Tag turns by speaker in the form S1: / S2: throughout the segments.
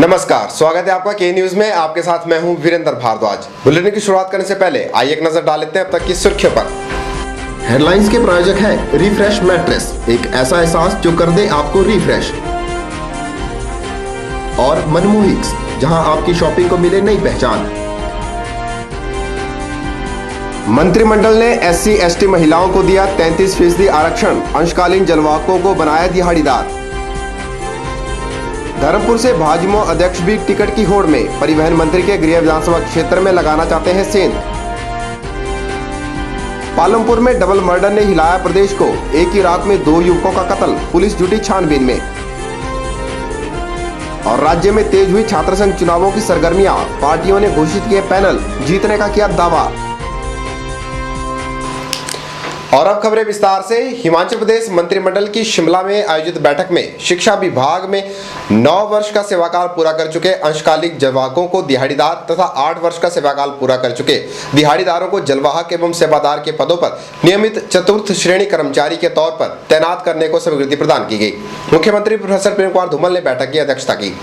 S1: नमस्कार, स्वागत है आपका के न्यूज में। आपके साथ मैं हूं वीरेंद्र भारद्वाज। बुलेटिन की शुरुआत करने से पहले आइए एक नजर डाल लेते हैं अब तक की सुर्खियों पर।
S2: हेडलाइंस के प्रायोजक हैं रिफ्रेश मैट्रेस, एक ऐसा एहसास जो कर दे आपको रिफ्रेश। और मनमोहिक्स, जहां आपकी शॉपिंग को मिले नई पहचान।
S1: मंत्रिमंडल ने SC/ST महिलाओं को दिया 33% आरक्षण, अंशकालीन जलवाहकों को बनाया दिहाड़ीदार। धर्मपुर से भाजपा अध्यक्ष भी टिकट की होड़ में, परिवहन मंत्री के गृह विधानसभा क्षेत्र में लगाना चाहते हैं सेंध। पालमपुर में डबल मर्डर ने हिलाया प्रदेश को, एक ही रात में 2 युवकों का कत्ल, पुलिस जुटी छानबीन में। और राज्य में तेज हुई छात्र संघ चुनावों की सरगर्मियां, पार्टियों ने घोषित किए पैनल, जीतने का किया दावा। और अब खबरें विस्तार से। हिमाचल प्रदेश मंत्रिमंडल की शिमला में आयोजित बैठक में शिक्षा विभाग में 9 वर्ष का सेवाकाल पूरा कर चुके अंशकालिक जलवाहकों को दिहाड़ीदार तथा 8 वर्ष का सेवाकाल पूरा कर चुके दिहाड़ीदारों को जलवाहक एवं सेवादार के पदों पर नियमित चतुर्थ श्रेणी कर्मचारी के तौर पर तैनात करने को स्वीकृति प्रदान की गई। मुख्यमंत्री प्रोफेसर प्रेम कुमार धूमल ने बैठक की अध्यक्षता की।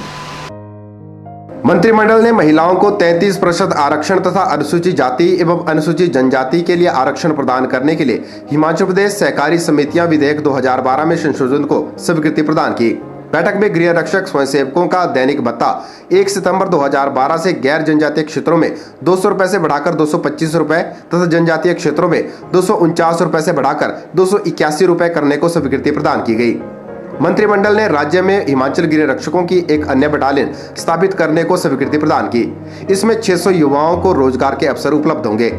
S1: मंत्रिमंडल ने महिलाओं को 33% आरक्षण तथा अनुसूचित जाति एवं अनुसूचित जनजाति के लिए आरक्षण प्रदान करने के लिए हिमाचल प्रदेश सहकारी समितियां विधेयक 2012 में संशोधन को स्वीकृति प्रदान की। बैठक में गृह रक्षक स्वयंसेवकों का दैनिक भत्ता 1 सितंबर 2012 से गैर जनजातीय क्षेत्रों में 200 रुपए से बढ़ाकर 225 रुपए तथा जनजातीय क्षेत्रों में 249 रुपए से बढ़ाकर 281 रुपए करने को स्वीकृति प्रदान की गई। मंत्रिमंडल ने राज्य में हिमाचल गृह रक्षकों की एक अन्य बटालियन स्थापित करने को स्वीकृति प्रदान की। इसमें 600 युवाओं को रोजगार के अवसर उपलब्ध होंगे।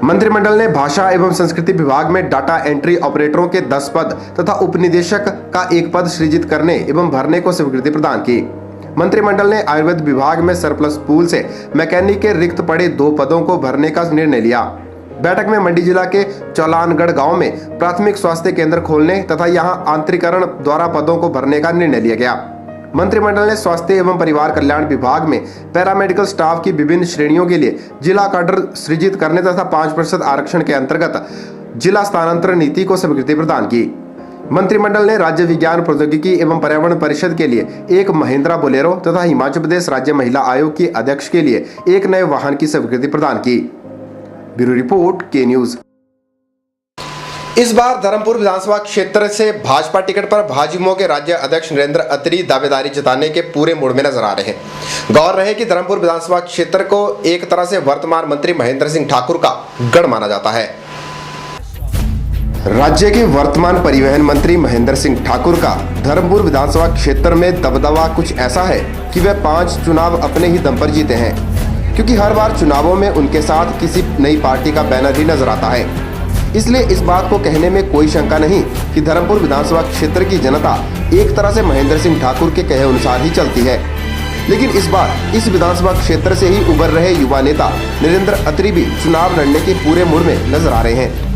S1: मंत्रिमंडल ने भाषा एवं संस्कृति विभाग में डाटा एंट्री ऑपरेटरों के 10 पद तथा उपनिदेशक का 1 पद सृजित करने एवं भरने को स्वीकृति प्रदान की। मंत्रिमंडल ने आयुर्वेद विभाग में सरप्लस पूल से मैकेनिक के रिक्त पड़े 2 पदों को भरने का निर्णय लिया। बैठक में मंडी जिला के चौलानगढ़ गांव में प्राथमिक स्वास्थ्य केंद्र खोलने तथा यहां आंतरिकरण द्वारा पदों को भरने का निर्णय लिया गया। मंत्रिमंडल ने स्वास्थ्य एवं परिवार कल्याण विभाग में पैरामेडिकल स्टाफ की विभिन्न श्रेणियों के लिए जिला काडर सृजित करने तथा 5% आरक्षण के अंतर्गत जिला स्थानांतरण नीति को स्वीकृति प्रदान की। मंत्रिमंडल ने राज्य विज्ञान प्रौद्योगिकी एवं पर्यावरण परिषद के लिए 1 महिंद्रा बोलेरो तथा हिमाचल प्रदेश राज्य महिला आयोग की अध्यक्ष के लिए 1 नए वाहन की स्वीकृति प्रदान की। ब्यूरो रिपोर्ट, के न्यूज। इस बार धर्मपुर विधानसभा क्षेत्र से भाजपा टिकट पर भाजयुमो के राज्य अध्यक्ष नरेंद्र अत्री दावेदारी जताने के पूरे मूड में नजर आ रहे हैं। गौर रहे कि धर्मपुर विधानसभा क्षेत्र को एक तरह से वर्तमान मंत्री महेंद्र सिंह ठाकुर का गढ़ माना जाता है। राज्य के वर्तमान परिवहन मंत्री महेंद्र सिंह ठाकुर का धर्मपुर विधानसभा क्षेत्र में दबदबा कुछ ऐसा है कि वे 5 चुनाव अपने ही दम पर जीते हैं, क्योंकि हर बार चुनावों में उनके साथ किसी नई पार्टी का बैनर ही नजर आता है। इसलिए इस बात को कहने में कोई शंका नहीं कि धर्मपुर विधानसभा क्षेत्र की जनता एक तरह से महेंद्र सिंह ठाकुर के कहे अनुसार ही चलती है। लेकिन इस बार इस विधानसभा क्षेत्र से ही उभर रहे युवा नेता नरेंद्र अत्री भी चुनाव लड़ने के पूरे मूड में नजर आ रहे हैं।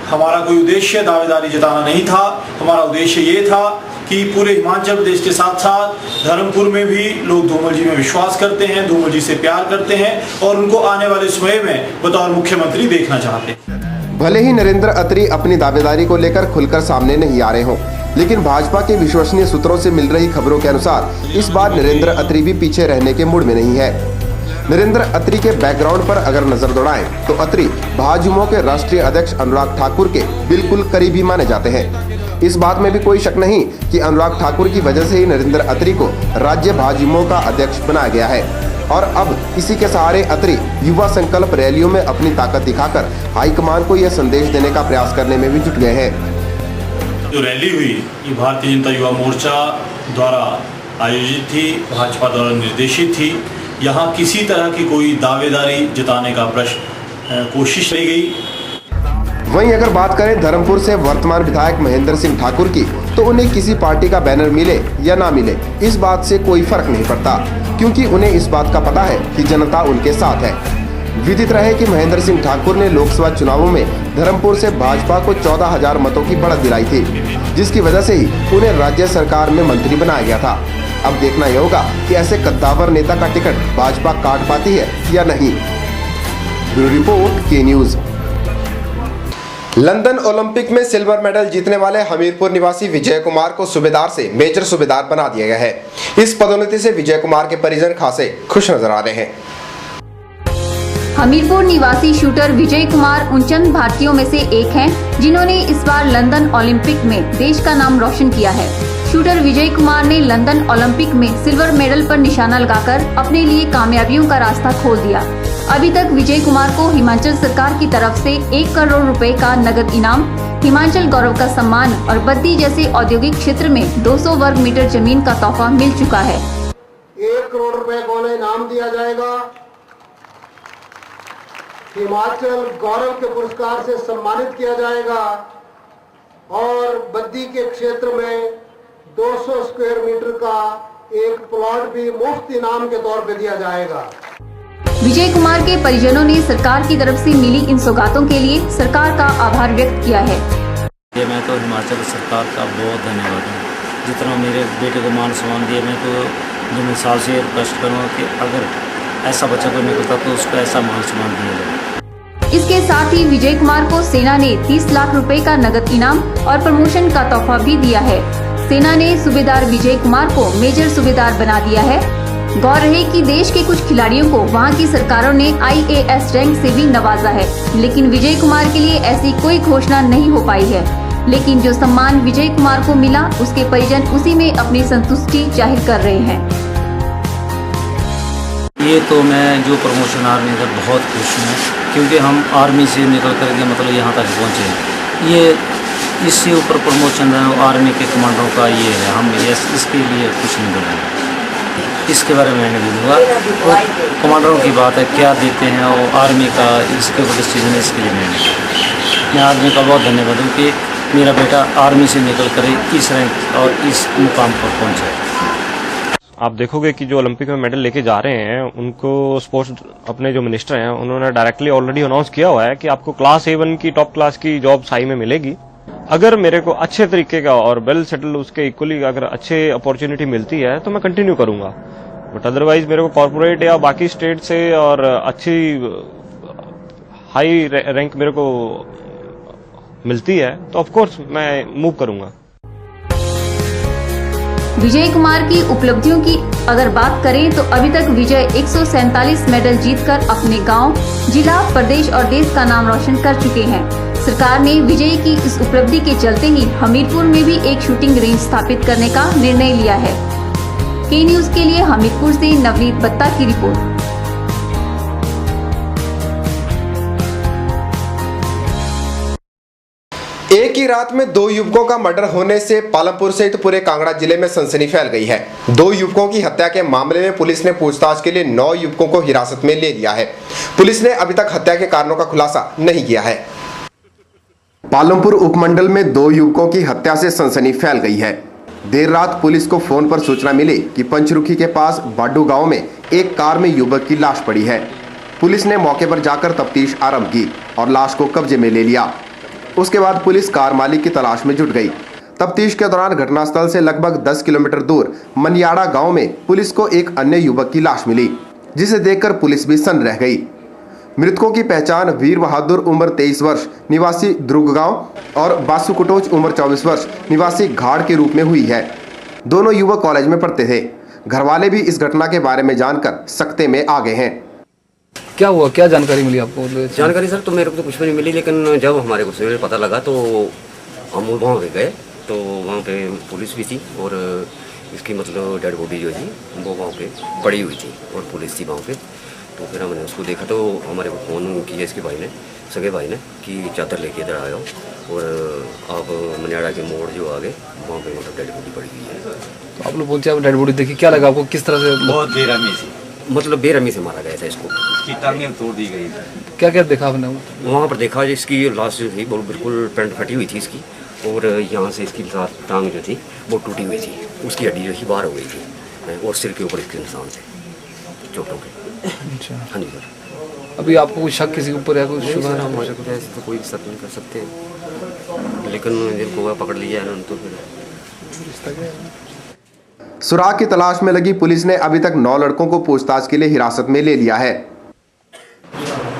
S3: हमारा कोई उद्देश्य दावेदारी जताना नहीं था। हमारा उद्देश्य ये था कि पूरे हिमाचल प्रदेश के साथ साथ धर्मपुर में भी लोग धूमल जी में विश्वास करते हैं, धूमल जी से प्यार करते हैं और उनको आने वाले समय में बतौर मुख्यमंत्री देखना चाहते हैं।
S1: भले ही नरेंद्र अत्री अपनी दावेदारी को लेकर खुलकर सामने नहीं आ रहे हों, लेकिन भाजपा के विश्वसनीय सूत्रों से मिल रही खबरों के अनुसार इस बार नरेंद्र अत्री भी पीछे रहने के मूड में नहीं है। नरेंद्र अत्री के बैकग्राउंड पर अगर नजर दौड़ाएं तो अत्री भाजयुमो के राष्ट्रीय अध्यक्ष अनुराग ठाकुर के बिल्कुल करीबी माने जाते हैं। इस बात में भी कोई शक नहीं कि अनुराग ठाकुर की वजह से ही नरेंद्र अत्री को राज्य भाजयुमो का अध्यक्ष बनाया गया है। और अब इसी के सहारे अत्री युवा संकल्प रैलियों में अपनी ताकत दिखाकर हाईकमान को यह संदेश देने का प्रयास करने में भी जुट गए हैं।
S3: जो रैली हुई ये भारतीय जनता युवा मोर्चा द्वारा आयोजित थी, भाजपा द्वारा निर्देशित थी। यहाँ किसी तरह की कोई दावेदारी जताने का प्रश्न कोशिश नहीं गई।
S1: वहीं अगर बात करें धर्मपुर से वर्तमान विधायक महेंद्र सिंह ठाकुर की, तो उन्हें किसी पार्टी का बैनर मिले या ना मिले इस बात से कोई फर्क नहीं पड़ता, क्योंकि उन्हें इस बात का पता है कि जनता उनके साथ है। विदित रहे कि महेंद्र सिंह ठाकुर ने लोकसभा चुनावों में धर्मपुर से भाजपा को 14,000 मतों की बढ़त दिलाई थी, जिसकी वजह से ही उन्हें राज्य सरकार में मंत्री बनाया गया था। अब देखना यह होगा कि ऐसे कद्दावर नेता का टिकट भाजपा काट पाती है या नहीं। ब्यूरो रिपोर्ट, के न्यूज। लंदन ओलंपिक में सिल्वर मेडल जीतने वाले हमीरपुर निवासी विजय कुमार को सूबेदार से मेजर सूबेदार बना दिया गया है। इस पदोन्नति से विजय कुमार के परिजन खासे खुश नजर आ रहे हैं।
S4: हमीरपुर निवासी शूटर विजय कुमार उन चंद भारतीयों में से एक हैं जिन्होंने इस बार लंदन ओलंपिक में देश का नाम रोशन किया है। शूटर विजय कुमार ने लंदन ओलंपिक में सिल्वर मेडल पर निशाना लगाकर अपने लिए कामयाबियों का रास्ता खोल दिया। अभी तक विजय कुमार को हिमाचल सरकार की तरफ से 1 करोड़ रुपए का नगद इनाम, हिमाचल गौरव का सम्मान और बद्दी जैसे औद्योगिक क्षेत्र में 200 वर्ग मीटर जमीन का तोहफा मिल चुका है।
S5: 1 करोड़ रुपए को इनाम दिया जाएगा। हिमाचल गौरव के पुरस्कार से सम्मानित किया जाएगा और बद्दी के क्षेत्र में 200 स्क्वायर मीटर का एक प्लॉट भी मुफ्त इनाम के तौर पे दिया जाएगा।
S4: विजय कुमार के परिजनों ने सरकार की तरफ से मिली इन सौगातों के लिए सरकार का आभार व्यक्त किया है।
S6: मैं तो हिमाचल सरकार का बहुत धन्यवाद हूँ। जितना मेरे बेटे को मान सम्मान दिया, मैं तो जो मिसाल से रिक्वेस्ट करूँगा कि अगर ऐसा बच्चा कोई निकलता तो उसको ऐसा मान सम्मान दिया जाए।
S4: इसके साथ ही विजय कुमार को सेना ने 30 लाख रुपए का नगद इनाम और प्रमोशन का तोहफा भी दिया है। सेना ने सूबेदार विजय कुमार को मेजर सूबेदार बना दिया है। गौर रहे कि देश के कुछ खिलाड़ियों को वहां की सरकारों ने IAS रैंक से भी नवाजा है, लेकिन विजय कुमार के लिए ऐसी कोई घोषणा नहीं हो पाई है। लेकिन जो सम्मान विजय कुमार को मिला, उसके परिजन उसी में अपनी संतुष्टि जाहिर कर रहे हैं।
S6: ये तो मैं जो प्रमोशन आर्मी का बहुत खुश हूँ, क्योंकि हम आर्मी से निकल करके मतलब यहाँ तक पहुँचे। ये इससे ऊपर प्रमोशन आर्मी के कमांडरों का ये है, हम इसके लिए कुछ नहीं बोलेंगे, इसके बारे में नहीं बोलूँगा। और कमांडरों की बात है, क्या देते हैं वो आर्मी का, इसके ऊपर डिसीजन है, इसके लिए मैं आर्मी का बहुत धन्यवाद हूँ कि मेरा बेटा आर्मी से निकल कर इस रैंक और इस मुकाम पर पहुँचा।
S7: आप देखोगे कि जो ओलंपिक में मेडल लेके जा रहे हैं, उनको स्पोर्ट्स अपने जो मिनिस्टर हैं उन्होंने डायरेक्टली ऑलरेडी अनाउंस किया हुआ है कि आपको क्लास A1 की टॉप क्लास की जॉब साई में मिलेगी। अगर मेरे को अच्छे तरीके का और वेल सेटल उसके इक्वली अगर अच्छे अपॉर्चुनिटी मिलती है तो मैं कंटिन्यू करूंगा, बट अदरवाइज मेरे को कॉर्पोरेट या बाकी स्टेट से और अच्छी हाई रैंक मेरे को मिलती है तो ऑफ कोर्स मैं मूव करूंगा।
S4: विजय कुमार की उपलब्धियों की अगर बात करें तो अभी तक विजय 147 मेडल जीतकर अपने गांव, जिला, प्रदेश और देश का नाम रोशन कर चुके हैं। सरकार ने विजय की इस उपलब्धि के चलते ही हमीरपुर में भी एक शूटिंग रेंज स्थापित करने का निर्णय लिया है। के न्यूज के लिए हमीरपुर से नवनीत बत्ता की रिपोर्ट।
S1: एक ही रात में 2 युवकों का मर्डर होने से पालमपुर सहित पूरे कांगड़ा जिले में सनसनी फैल गई है। 2 युवकों की हत्या के मामले में पुलिस ने पूछताछ के लिए 9 युवकों को हिरासत में ले लिया है। पुलिस ने अभी तक हत्या के कारणों का खुलासा नहीं किया है। पालमपुर उपमंडल में 2 युवकों की हत्या से सनसनी फैल गई है। देर रात पुलिस को फोन पर सूचना मिली कि पंचरुखी के पास बाडू गांव में एक कार में युवक की लाश पड़ी है। पुलिस ने मौके पर जाकर तफ्तीश आरंभ की और लाश को कब्जे में ले लिया। उसके बाद पुलिस कार मालिक की तलाश में जुट गई। तफ्तीश के दौरान घटनास्थल से लगभग 10 किलोमीटर दूर मनियाड़ा गांव में पुलिस को एक अन्य युवक की लाश मिली, जिसे देखकर पुलिस भी सन्न रह गई। मृतकों की पहचान वीर बहादुर उम्र 23 वर्ष निवासी द्रुग गांव और बासु कुटोच उम्र 24 वर्ष निवासी घाड़ के रूप में हुई है। दोनों युवक कॉलेज में पढ़ते थे। घरवाले भी इस घटना के बारे में जानकर सकते में आ गए हैं।
S8: क्या हुआ, क्या जानकारी मिली आपको?
S9: जानकारी सर तो मेरे को तो कुछ भी नहीं मिली, लेकिन जब हमारे को सवेरे पता लगा तो हम वहाँ पे गए तो वहाँ पे पुलिस भी थी और इसकी मतलब डेड बॉडी जो थी वो वहाँ पे पड़ी हुई थी और पुलिस थी वहाँ पे। तो फिर हमने उसको देखा तो हमारे को फ़ोन किया इसके भाई ने, सगे भाई ने, कि चादर लेके इधर आया और आप मनियाड़ा के मोड़ जो आगे वहाँ पे मतलब डेड बॉडी पड़ी हुई है।
S8: तो आप लोग बोलते हैं डेड बॉडी देखी, क्या लगा आपको? किस तरह से?
S9: बहुत बेरहमी से, मतलब बेरहमी से मारा गया था इसको, इसकी टांगें तोड़ दी गई।
S8: क्या क्या देखा आपने
S9: वहाँ पर? देखा इसकी लाश जो थी वो बिल्कुल पैंट फटी हुई थी इसकी, और यहाँ से इसकी टांग जो थी वो टूटी हुई थी, उसकी हड्डी जो थी बाहर हो गई थी और सिर के ऊपर इसके निशान थे चोटों के।
S8: अच्छा,
S9: हाँ जी सर।
S8: अभी आपको कुछ शक किसी के ऊपर है? कुछ शुगर
S9: हमारे को ऐसे तो कोई शक नहीं कर सकते, लेकिन जिनको पकड़ लिया है तो फिर
S1: सुराग की तलाश में लगी पुलिस ने अभी तक 9 लड़कों को पूछताछ के लिए हिरासत में ले लिया है।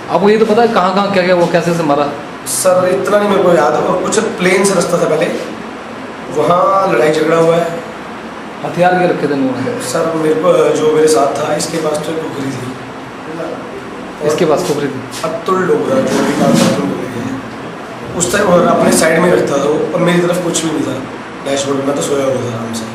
S8: आपको ये तो पता है कहाँ क्या क्या वो कैसे से मारा?
S10: सर इतना नहीं मेरे को याद है, और कुछ प्लेन से रास्ता था पहले, वहाँ लड़ाई झगड़ा हुआ है।
S8: हथियार के रखे थे उन्होंने?
S10: सर मेरे को जो मेरे साथ था, इसके पास तो टोकरी थी।
S8: इसके पास टोकरी थी?
S10: अतुल डोगरा जो भी काम था उस टाइम, और अपने साइड में रखता था वो, और मेरी तरफ कुछ भी नहीं था डैशबोर्ड में, तो सोया हुआ था आराम से।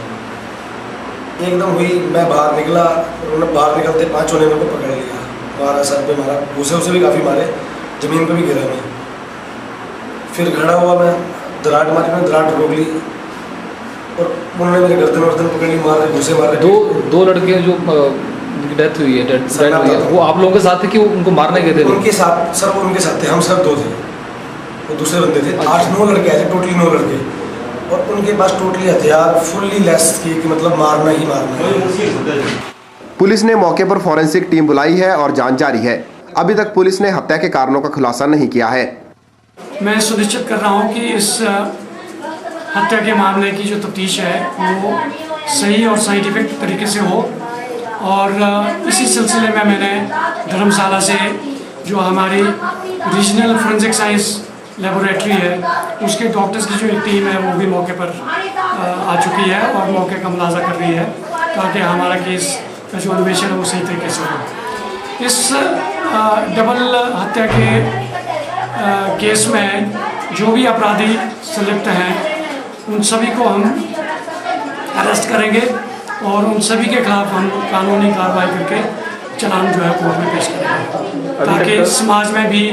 S10: एकदम हुई, मैं बाहर निकला, उन्होंने बाहर निकलते 5 होने मेरे को पकड़ लिया, मारा सर पे, मारा घूसे उसे भी काफ़ी मारे, ज़मीन पे भी गिरा मैं। फिर खड़ा हुआ मैं, दराट मारी, मैंने दराट रोक ली, और उन्होंने मेरे गर्दन वर्दन पकड़ ली, मार रहे, घूसे मार रहे।
S8: दो लड़के जो डेथ हुई है, डेथ हुई है, वो आप लोगों के साथ थे कि उनको मारने गए थे?
S10: उनके साथ सर, वो उनके साथ थे, हम सब 2 थे, वो दूसरे बंदे थे। 8-9 लड़के आए थे, टोटली 9 लड़के, और उनके पास टोटली हथियार फुल्ली लेस किए कि मतलब मारना ही मारना है।
S1: पुलिस ने मौके पर फॉरेंसिक टीम बुलाई है और जांच जारी है। अभी तक पुलिस ने हत्या के कारणों का खुलासा नहीं किया है।
S11: मैं सुनिश्चित कर रहा हूं कि इस हत्या के मामले की जो तफ्तीश है वो सही और साइंटिफिक तरीके से हो, और इसी सिलसिले में मैंने धर्मशाला से जो हमारी रीजनल फोरेंसिक साइंस लेबोरेटरी है, उसके डॉक्टर्स की जो एक टीम है वो भी मौके पर आ चुकी है और मौके का मुलाजा कर रही है, ताकि हमारा केस का जो अन्वेषण है वो सही तरीके से हो। इस डबल हत्या के केस में जो भी अपराधी संलिप्त हैं उन सभी को हम अरेस्ट करेंगे, और उन सभी के खिलाफ हम कानूनी कार्रवाई करके चालान जो है कोर्ट में पेश करेंगे, ताकि समाज में भी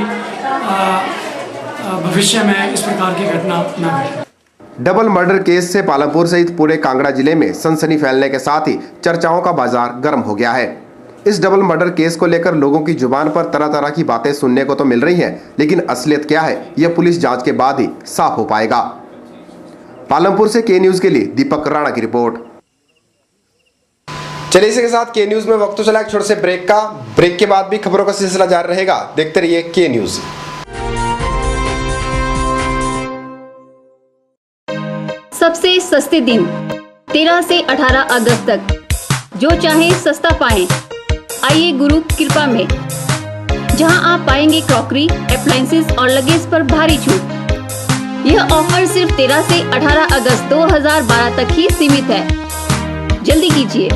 S11: भविष्य में इस प्रकार की घटना न घटे।
S1: डबल मर्डर केस से पालमपुर सहित पूरे कांगड़ा जिले में सनसनी फैलने के साथ ही चर्चाओं का बाजार गर्म हो गया है। इस डबल मर्डर केस को लेकर लोगों की जुबान पर तरह तरह की बातें सुनने को तो मिल रही हैं, लेकिन असलियत क्या है यह पुलिस जांच के बाद ही साफ हो पाएगा। पालमपुर से के न्यूज के लिए दीपक राणा की रिपोर्ट। चलिए इसी के साथ के न्यूज में वक्त तो चला एक छोटे से ब्रेक का। ब्रेक के बाद भी खबरों का सिलसिला जारी रहेगा, देखते रहिए के न्यूज।
S4: सबसे सस्ते दिन 13 से 18 अगस्त तक, जो चाहे सस्ता पाएं। आइए गुरु कृपा में, जहां आप पाएंगे क्रॉकरी, अप्लायंसेस और लगेज पर भारी छूट। यह ऑफर सिर्फ 13 से 18 अगस्त 2012 तक ही सीमित है, जल्दी कीजिए।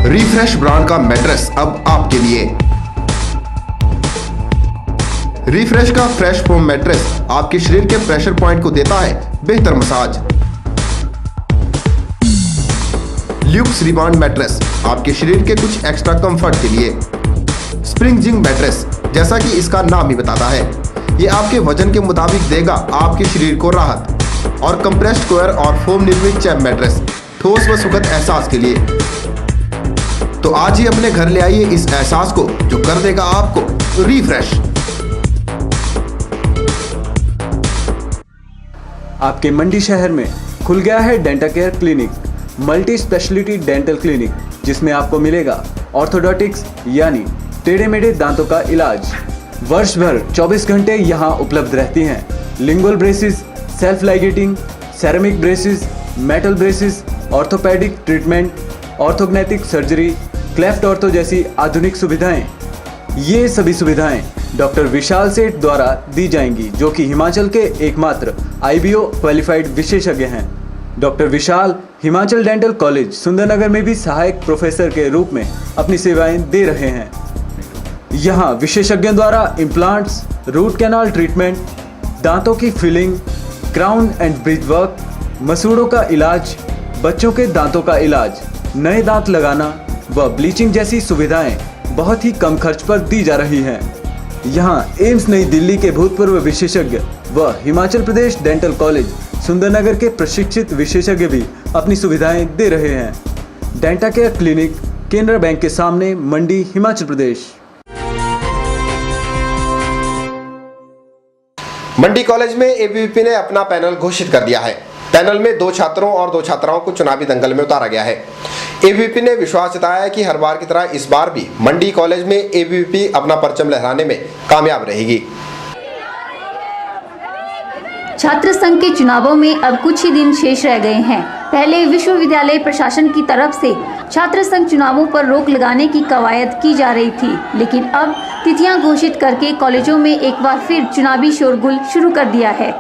S1: रिफ्रेश ब्रांड का मैट्रेस अब आपके लिए। रिफ्रेश का फ्रेश फोम मैट्रेस आपके शरीर के प्रेशर पॉइंट को देता है बेहतर मसाज। ल्यूक्स रिबाउंड मैट्रेस आपके शरीर के कुछ एक्स्ट्रा कंफर्ट के लिए। स्प्रिंग जिंग मैट्रेस, जैसा कि इसका नाम ही बताता है, ये आपके वजन के मुताबिक देगा आपके शरीर को राहत। और कंप्रेस्ड कोयर और फोम निर्मित चैप मैट्रेस, ठोस व सुखद एहसास के लिए। तो आज ही अपने घर ले आइए इस एहसास को, जो कर देगा आपको रिफ्रेश।
S12: आपके मंडी शहर में खुल गया है dental care clinic, multi speciality dental clinic, जिसमें आपको मिलेगा ऑर्थोडोंटिक्स यानी टेढ़े मेढ़े दांतों का इलाज। वर्ष भर 24 घंटे यहाँ उपलब्ध रहती हैं। Lingual braces, self ligating, ceramic braces, metal braces, orthopaedic treatment, orthognathic surgery, cleft ortho जैसी आधुनिक सुविधाएं। ये सभी सुविधाएं डॉक्टर विशाल सेठ द्वारा दी जाएंगी, जो कि हिमाचल के एकमात्र IBO क्वालिफाइड विशेषज्ञ हैं। डॉक्टर विशाल हिमाचल डेंटल कॉलेज सुंदरनगर में भी सहायक प्रोफेसर के रूप में अपनी सेवाएं दे रहे हैं। यहाँ विशेषज्ञों द्वारा इम्प्लांट्स, रूट कैनाल ट्रीटमेंट, दांतों की filling, crown and bridge work, मसूड़ों का इलाज, बच्चों के दांतों का इलाज, नए दांत लगाना व ब्लीचिंग जैसी सुविधाएं बहुत ही कम खर्च पर दी जा रही हैं। यहाँ एम्स नई दिल्ली के भूतपूर्व विशेषज्ञ व हिमाचल प्रदेश डेंटल कॉलेज सुंदरनगर के प्रशिक्षित विशेषज्ञ भी अपनी सुविधाएं दे रहे हैं। Denta care clinic, Canara bank के सामने, मंडी, हिमाचल प्रदेश।
S1: मंडी कॉलेज में ABVP ने अपना पैनल घोषित कर दिया है। पैनल में 2 छात्रों और 2 छात्राओं को चुनावी दंगल में उतारा गया है। ABVP ने विश्वास जताया है कि हर बार की तरह इस बार भी मंडी कॉलेज में ABVP अपना परचम लहराने में कामयाब रहेगी।
S4: छात्र संघ के चुनावों में अब कुछ ही दिन शेष रह गए हैं। पहले विश्वविद्यालय प्रशासन की तरफ से छात्र संघ चुनावों पर रोक लगाने की कवायद की जा रही थी, लेकिन अब तिथियां घोषित करके कॉलेजों में एक बार फिर चुनावी शोरगुल शुरू कर दिया है।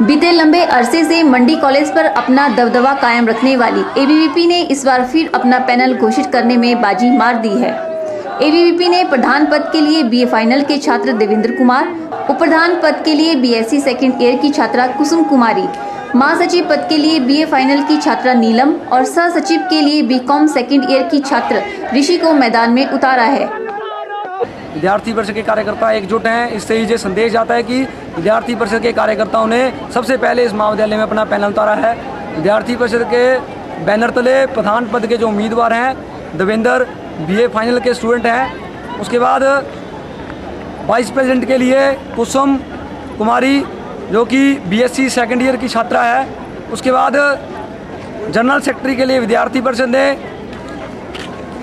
S4: बीते लंबे अरसे से मंडी कॉलेज पर अपना दबदबा कायम रखने वाली एबीवीपी ने इस बार फिर अपना पैनल घोषित करने में बाजी मार दी है। एबीवीपी ने प्रधान पद के लिए बीए फाइनल के छात्र देवेंद्र कुमार, उपप्रधान पद के लिए बीएससी सेकेंड ईयर की छात्रा कुसुम कुमारी, महासचिव पद के लिए बीए फाइनल की छात्रा नीलम और सह सचिव के लिए बीकॉम सेकेंड ईयर की छात्र ऋषि को मैदान में उतारा है।
S13: विद्यार्थी परिषद के कार्यकर्ता एकजुट हैं। इससे ये संदेश जाता है कि विद्यार्थी परिषद के कार्यकर्ताओं ने सबसे पहले इस महाविद्यालय में अपना पैनल उतारा है। विद्यार्थी परिषद के बैनर तले प्रधान पद के जो उम्मीदवार हैं देवेंद्र बीए फाइनल के स्टूडेंट हैं, उसके बाद वाइस प्रेसिडेंट के लिए कुसुम कुमारी जो कि बीएससी सेकेंड ईयर की छात्रा है, उसके बाद जनरल सेक्रेटरी के लिए विद्यार्थी परिषद ने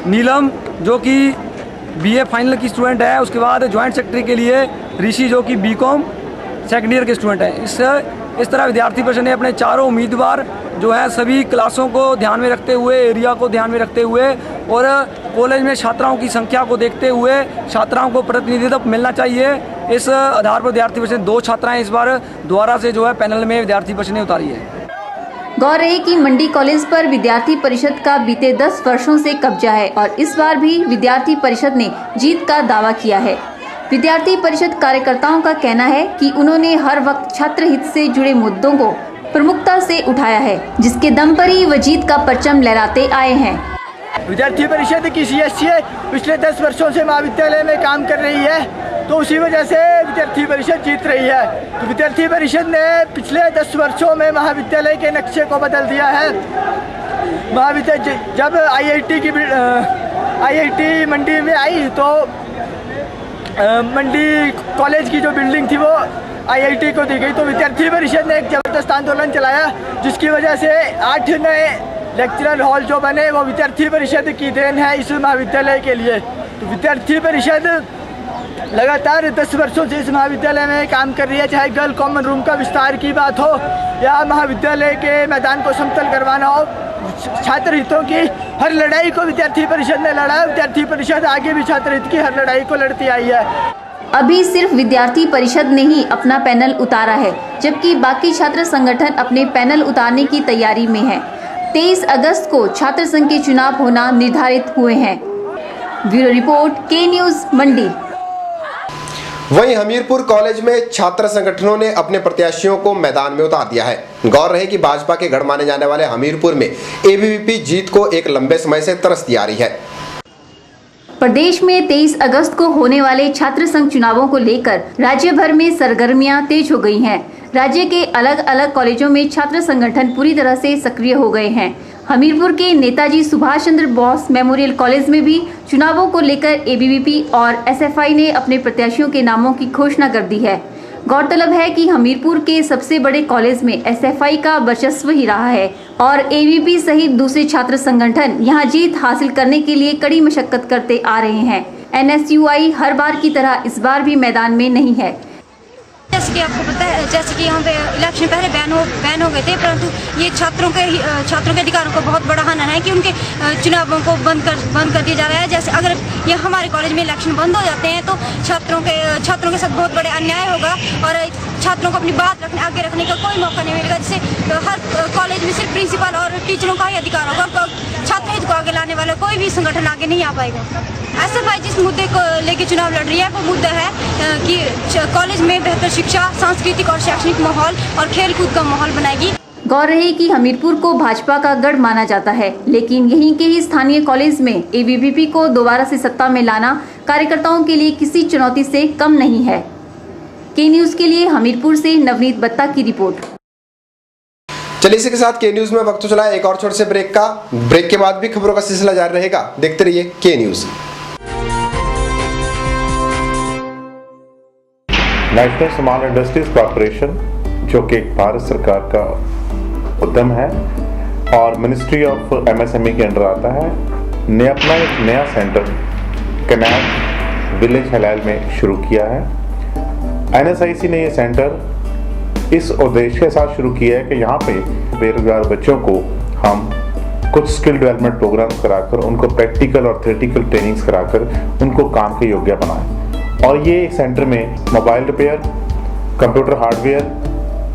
S13: नीलम जो कि बीए फाइनल की स्टूडेंट है, उसके बाद ज्वाइंट सेक्रेटरी के लिए ऋषि जो कि बीकॉम सेकेंड ईयर के स्टूडेंट हैं। इस तरह विद्यार्थी परिषद ने अपने चारों उम्मीदवार जो है सभी क्लासों को ध्यान में रखते हुए, एरिया को ध्यान में रखते हुए और कॉलेज में छात्राओं की संख्या को देखते हुए छात्राओं को प्रतिनिधित्व मिलना चाहिए, इस आधार पर विद्यार्थी परिषद ने 2 छात्राएं इस बार दोबारा से जो है पैनल में विद्यार्थी परिषद ने उतारी है।
S4: गौर रहे कि मंडी कॉलेज पर विद्यार्थी परिषद का बीते 10 वर्षों से कब्जा है और इस बार भी विद्यार्थी परिषद ने जीत का दावा किया है। विद्यार्थी परिषद कार्यकर्ताओं का कहना है कि उन्होंने हर वक्त छात्र हित से जुड़े मुद्दों को प्रमुखता से उठाया है, जिसके दम पर ही वह जीत का परचम लहराते आए हैं।
S14: विद्यार्थी परिषद की सीएससी पिछले 10 वर्षों से महाविद्यालय में काम कर रही है, तो उसी वजह से विद्यार्थी परिषद जीत रही है। तो विद्यार्थी परिषद ने पिछले 10 वर्षों में महाविद्यालय के नक्शे को बदल दिया है। महाविद्यालय जब आईआईटी मंडी में आई तो मंडी कॉलेज की जो बिल्डिंग थी वो आईआईटी को दी गई, तो विद्यार्थी परिषद ने एक जबरदस्त आंदोलन चलाया, जिसकी वजह से 8 नए लेक्चरर हॉल जो बने वो विद्यार्थी परिषद की देन है इस महाविद्यालय के लिए। तो विद्यार्थी परिषद लगातार 10 वर्षों से इस महाविद्यालय में काम कर रही है, चाहे गर्ल कॉमन रूम का विस्तार की बात हो या महाविद्यालय के मैदान को समतल करवाना हो, छात्र हितों की हर लड़ाई को विद्यार्थी परिषद ने लड़ा। विद्यार्थी परिषद आगे भी छात्र हित की हर लड़ाई को लड़ती आई है।
S4: अभी सिर्फ विद्यार्थी परिषद ने ही अपना पैनल उतारा है, जबकि बाकी छात्र संगठन अपने पैनल उतारने की तैयारी में है। 23 अगस्त को छात्र संघ के चुनाव होना निर्धारित हुए हैं। ब्यूरो रिपोर्ट, के न्यूज मंडी।
S1: वहीं हमीरपुर कॉलेज में छात्र संगठनों ने अपने प्रत्याशियों को मैदान में उतार दिया है। गौर रहे कि भाजपा के गढ़ माने जाने वाले हमीरपुर में एबीवीपी जीत को एक लंबे समय से तरसती आ रही है।
S4: प्रदेश में 23 अगस्त को होने वाले छात्र संघ चुनावों को लेकर राज्य भर में सरगर्मियां तेज हो गई हैं। राज्य के अलग अलग कॉलेजों में छात्र संगठन पूरी तरह से सक्रिय हो गए हैं। हमीरपुर के नेताजी सुभाष चंद्र बोस मेमोरियल कॉलेज में भी चुनावों को लेकर एबीवीपी और एसएफआई ने अपने प्रत्याशियों के नामों की घोषणा कर दी है। गौरतलब है कि हमीरपुर के सबसे बड़े कॉलेज में एसएफआई का वर्चस्व ही रहा है और एबीवीपी सहित दूसरे छात्र संगठन यहां जीत हासिल करने के लिए कड़ी मशक्कत करते आ रहे हैं। एनएसयूआई हर बार की तरह इस बार भी मैदान में नहीं है।
S15: जैसे कि आपको पता है, जैसे कि यहाँ पे इलेक्शन पहले बैन हो गए थे, परंतु ये छात्रों के अधिकारों को बहुत बड़ा हनन है कि उनके चुनावों को बंद कर दिया जा रहा है। जैसे अगर ये हमारे कॉलेज में इलेक्शन बंद हो जाते हैं तो छात्रों के साथ बहुत बड़े अन्याय होगा और छात्रों को अपनी बात आगे रखने का कोई मौका नहीं मिलेगा। जिससे हर कॉलेज में सिर्फ प्रिंसिपल और टीचरों का ही अधिकार होगा, छात्र हित को आगे लाने वाला कोई भी संगठन आगे नहीं आ पाएगा। एसएफआई जिस मुद्दे को लेकर चुनाव लड़ रही है वो मुद्दा है कि कॉलेज में बेहतर शिक्षा, सांस्कृतिक और शैक्षणिक माहौल और खेलकूद का माहौल बनाएगी।
S4: गौर रहे कि हमीरपुर को भाजपा का गढ़ माना जाता है, लेकिन यहीं के ही स्थानीय कॉलेज में एबीवीपी को दोबारा से सत्ता में लाना कार्यकर्ताओं के लिए किसी चुनौती से कम नहीं है। के न्यूज के लिए हमीरपुर से नवनीत बत्ता की रिपोर्ट।
S1: चलिए इसी के साथ के न्यूज में वक्त चला एक और छोटे से ब्रेक का। ब्रेक के बाद भी खबरों का सिलसिला जारी रहेगा, देखते रहिए के news.
S16: National small industries corporation, जो कि एक भारत सरकार का उद्यम है और मिनिस्ट्री ऑफ एमएसएमई के अंडर आता है, ने अपना एक नया सेंटर कनाट विलेज हलाल में शुरू किया है। एनएसआईसी ने ये सेंटर इस उद्देश्य के साथ शुरू किया है कि यहाँ पे बेरोजगार बच्चों को हम कुछ स्किल डेवलपमेंट प्रोग्राम्स कराकर उनको प्रैक्टिकल और थ्योरेटिकल ट्रेनिंग्स कराकर उनको काम के योग्य बनाएं। और ये सेंटर में mobile repair, computer hardware,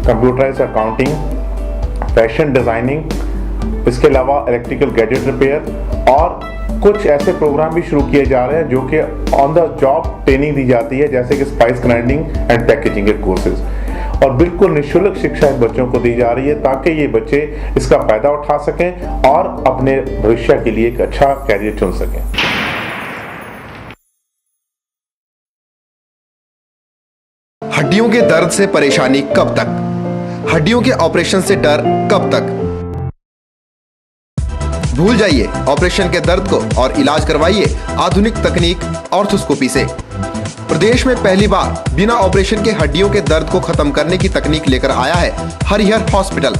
S16: computerised accounting, fashion designing, इसके अलावा इलेक्ट्रिकल गैजेट रिपेयर और कुछ ऐसे प्रोग्राम भी शुरू किए जा रहे हैं जो कि ऑन द जॉब ट्रेनिंग दी जाती है, जैसे कि स्पाइस ग्राइंडिंग एंड पैकेजिंग के कोर्सेज। और बिल्कुल निःशुल्क शिक्षा इन बच्चों को दी जा रही है ताकि ये बच्चे इसका फायदा उठा सकें और अपने भविष्य के लिए एक अच्छा कैरियर चुन सकें।
S2: हड्डियों के दर्द से परेशानी कब तक? हड्डियों के ऑपरेशन से डर कब तक? भूल जाइए ऑपरेशन के दर्द को और इलाज करवाइए आधुनिक तकनीक ऑर्थोस्कोपी से। प्रदेश में पहली बार बिना ऑपरेशन के हड्डियों के दर्द को खत्म करने की तकनीक लेकर आया है Harihar hospital.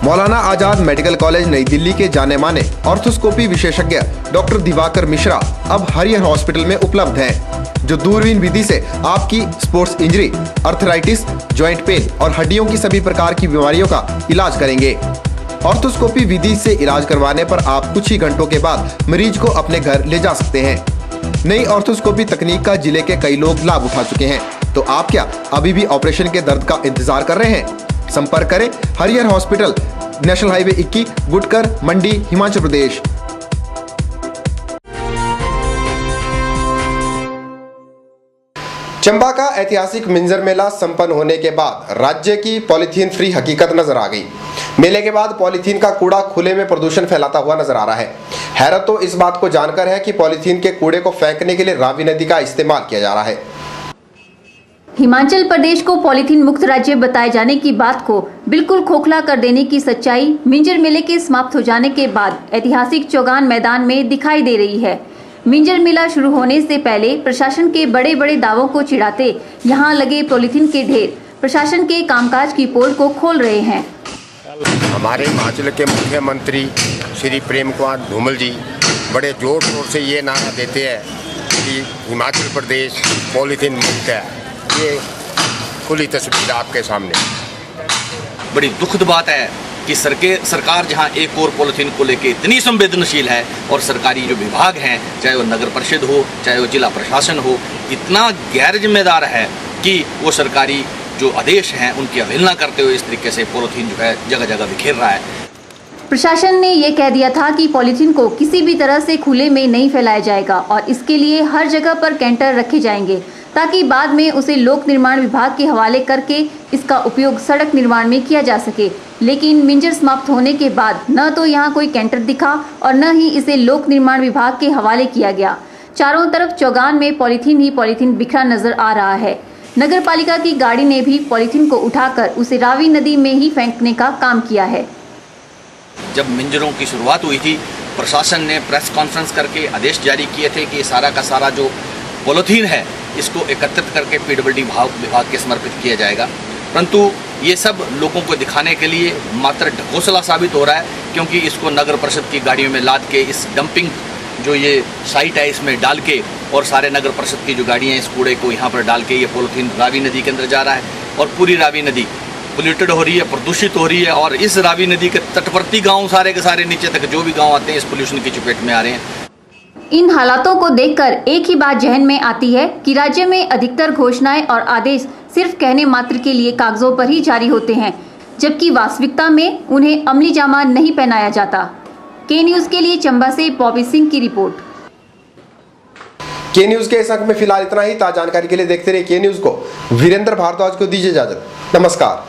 S2: Maulana Azad medical college नई दिल्ली के जाने माने ऑर्थोस्कोपी विशेषज्ञ डॉक्टर दिवाकर मिश्रा अब हरिहर हॉस्पिटल में उपलब्ध हैं, जो दूरबीन विधि से आपकी sports injury, arthritis, joint pain और हड्डियों की सभी प्रकार की बीमारियों का इलाज करेंगे। ऑर्थोस्कोपी विधि से इलाज करवाने पर आप कुछ ही घंटों के बाद मरीज को अपने घर ले जा सकते हैं। नई ऑर्थोस्कोपी तकनीक का जिले के कई लोग लाभ उठा चुके हैं, तो आप क्या अभी भी ऑपरेशन के दर्द का इंतजार कर रहे हैं? संपर्क करें Harihar hospital, national highway 21, Gutkar, मंडी, हिमाचल प्रदेश। चंबा का ऐतिहासिक मिंजर मेला संपन्न होने के बाद राज्य की पॉलीथीन फ्री हकीकत नजर आ गई। मेले के बाद पॉलीथीन का कूड़ा खुले में प्रदूषण फैलाता हुआ नजर आ रहा है। हैरत तो इस बात को जानकर है कि पॉलीथीन के कूड़े को फेंकने के लिए रावी नदी का इस्तेमाल किया जा रहा है।
S4: हिमाचल प्रदेश को पॉलीथीन मुक्त राज्य बताए जाने की बात को बिल्कुल खोखला कर देने की सच्चाई मिंजर मेले के समाप्त हो जाने के बाद ऐतिहासिक चौगान मैदान में दिखाई दे रही है। मिंजर मेला शुरू होने से पहले प्रशासन के बड़े बड़े दावों को चिढ़ाते यहाँ लगे पॉलीथीन के ढेर प्रशासन के कामकाज की पोल को खोल रहे हैं।
S17: हमारे हिमाचल के मुख्यमंत्री श्री प्रेम कुमार धूमल जी बड़े जोर शोर से ये नारा देते हैं कि हिमाचल प्रदेश पॉलीथीन मुक्त है। ये खुली तस्वीर आपके सामने।
S18: बड़ी दुखद बात है कि सरकार जहां एक और पॉलीथीन को लेकर इतनी संवेदनशील है और सरकारी जो विभाग हैं, चाहे वो नगर परिषद हो, चाहे वो जिला प्रशासन हो, इतना गैर जिम्मेदार है कि वो सरकारी जो आदेश हैं उनकी अवहेलना करते हुए इस तरीके से पॉलीथीन जो है जगह जगह बिखेर रहा है।
S4: प्रशासन ने ये कह दिया था कि पॉलीथीन को किसी भी तरह से खुले में नहीं फैलाया जाएगा और इसके लिए हर जगह पर कैंटर रखे जाएंगे ताकि बाद में उसे लोक निर्माण विभाग के हवाले करके इसका उपयोग सड़क निर्माण में किया जा सके। लेकिन मिंजर समाप्त होने के बाद न तो यहाँ कोई कैंटर दिखा और न ही इसे लोक निर्माण विभाग के हवाले किया गया। चारों तरफ चौगान में पॉलीथीन ही पॉलीथीन बिखरा नजर आ रहा है। नगर पालिका की गाड़ी ने भी पॉलीथीन को उठाकर उसे रावी नदी में ही फेंकने का काम किया है।
S18: जब मिंजरों की शुरुआत हुई थी, प्रशासन ने प्रेस कॉन्फ्रेंस करके आदेश जारी किए थे कि सारा का सारा जो पॉलीथीन है इसको एकत्रित करके पीडब्ल्यूडी विभाग के समर्पित किया जाएगा। परंतु ये सब लोगों को दिखाने के लिए मात्र ढकोसला साबित हो रहा है, क्योंकि इसको नगर परिषद की गाड़ियों में लाद के इस डंपिंग जो ये साइट है इसमें डाल के और सारे नगर परिषद की जो गाड़ियाँ हैं इस कूड़े को यहाँ पर डाल के ये पॉलीथीन रावी नदी के अंदर जा रहा है और पूरी रावी नदी पोल्यूटेड हो रही है, प्रदूषित हो रही है और इस रावी नदी के तटवर्ती गाँव सारे के सारे नीचे तक जो भी गाँव आते हैं इस पोल्यूशन की चपेट में आ रहे हैं।
S4: इन हालातों को देखकर एक ही बात जहन में आती है कि राज्य में अधिकतर घोषणाएं और आदेश सिर्फ कहने मात्र के लिए कागजों पर ही जारी होते हैं, जबकि वास्तविकता में उन्हें अमली जामा नहीं पहनाया जाता। के न्यूज के लिए चंबा से बॉबी सिंह की रिपोर्ट।
S1: के न्यूज के इस अंक में फिलहाल इतना ही। ताजा जानकारी के लिए देखते रहिए के न्यूज को। वीरेंद्र भारद्वाज को दीजिए इजाजत। नमस्कार।